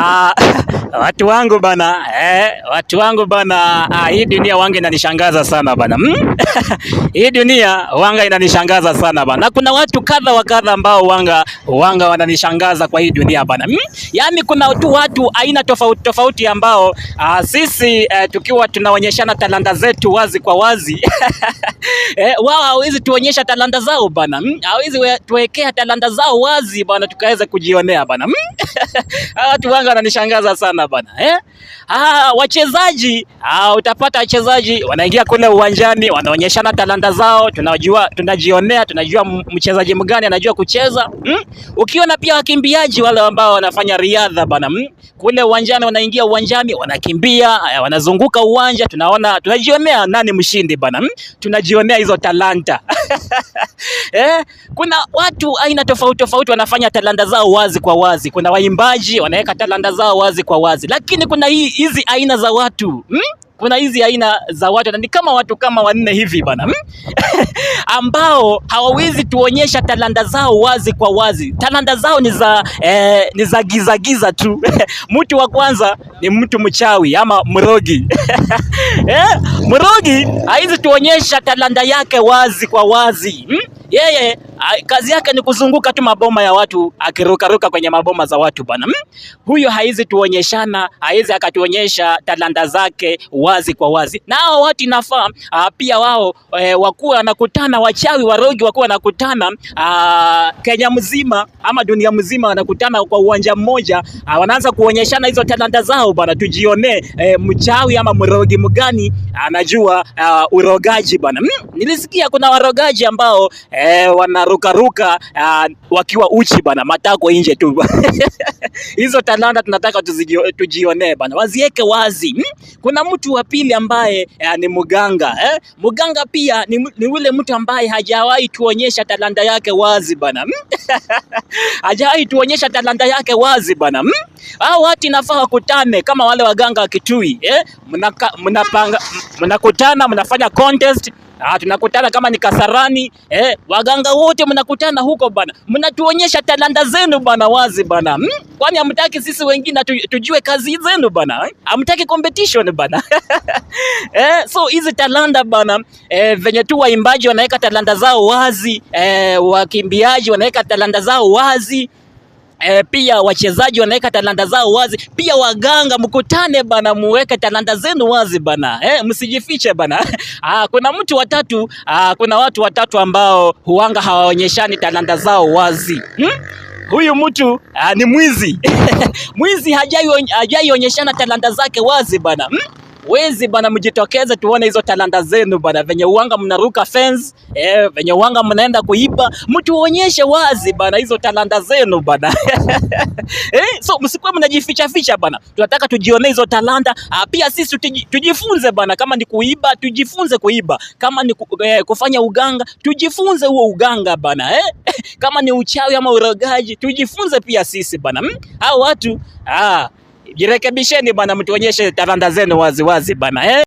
Ah, watu wangu bana, watu wangu bana, hii dunia wanga inanishangaza sana bana. Hii dunia wanga inanishangaza sana bana. Na kuna watu kadha wa kadha ambao wanga wananishangaza kwa hii dunia bana. Yaani kuna tu watu aina tofauti tofauti ambao sisi tukiwa tunaonyeshana talanta zetu wazi kwa wazi. Wao hawezi tuonyesha talanta zao bana. Hawezi tuwekea talanta zao wazi bana tukaweza kujionea bana. Watu wanga wananishangaza sana bana. Wachezaji, utapata wachezaji wanaingia kule uwanjani wanaonyeshana talanta zao, tunajionea, tunajua mchezaji mgani anajua kucheza. Ukiona pia wakimbiaji wale ambao wanafanya riadha bana, kule uwanjani wanaingia uwanjani wanakimbia, wanazunguka uwanja, tunajionea nani mshindi bana. Tunajionea hizo talanta. Kuna watu aina tofauti tofauti wanafanya talanta zao wazi kwa wazi. Kuna waimbaji wanaweka talanta zao wazi kwa wazi. Lakini kuna hizi aina za watu. Kuna hizi aina za watu na ni kama watu kama wanne hivi bana. Ambao hawawezi tuonyesha talanta zao wazi kwa wazi. Talanta zao ni za giza giza tu. Mtu wa kwanza ni mtu mchawi ama mrogi. Mrogi haizi tuonyesha talanta yake wazi kwa wazi. Yeye kazi yake ni kuzunguka tu maboma ya watu akirukaruka kwenye maboma za watu bana. Huyo haizi tuonyeshana, haizi akatuonyesha talanta zake wazi kwa wazi. Na hao watu inafaa pia wao wakuwa wanakutana, wachawi warogi wakuwa wanakutana Kenya mzima ama dunia mzima, wanakutana kwa uwanja mmoja, wanaanza kuonyeshana hizo talanta zao bana, tujione mchawi ama mrogi mgani anajua urogaji bana. Nilisikia kuna warogaji ambao wanarukaruka wakiwa uchi bana, matako nje tu. Hizo talanta tunataka tujione bana, wazieke wazi. Kuna mtu wa pili ambaye ni mganga. Mganga pia ni ule mtu ambaye hajawahi tuonyesha talanta yake wazi bana. Hajawahi tuonyesha talanta yake wazi bana. Hao watu inafaa wakutane kama wale waganga wa Kitui. Mnakutana, mnafanya contest. Tunakutana kama ni Kasarani, waganga wote mnakutana huko bana, mnatuonyesha talanta zenu bana wazi bana. Kwani hamtaki sisi wengine tujue kazi zenu bana? Hamtaki competition bana. So hizi talanta bana, venye tu waimbaji wanaweka talanta zao wazi, wakimbiaji wanaweka talanta zao wazi, pia wachezaji wanaweka talanta zao wazi, pia waganga mkutane bana, muweke talanta zenu wazi bana. Msijifiche bana. Kuna watu watatu ambao huanga hawaonyeshani talanta zao wazi. Huyu mtu ni mwizi. Mwizi hajaionyeshana talanta zake wazi bana. Wezi bana, mjitokeze tuone hizo talanta zenu bana, venye uanga mnaruka fence, venye uanga mnaenda kuiba, mtu uonyeshe wazi bana hizo talanta zenu bana. So msikuwe mnajificha ficha bana, tunataka tujione hizo talanta. Pia sisi tujifunze bana, kama ni kuiba tujifunze kuiba, kama ni kufanya uganga tujifunze huo uganga bana. Kama ni uchawi ama urogaji tujifunze pia sisi bana. Hao watu jirekebisheni bana, mtuonyeshe talanta zenu wazi wazi bana.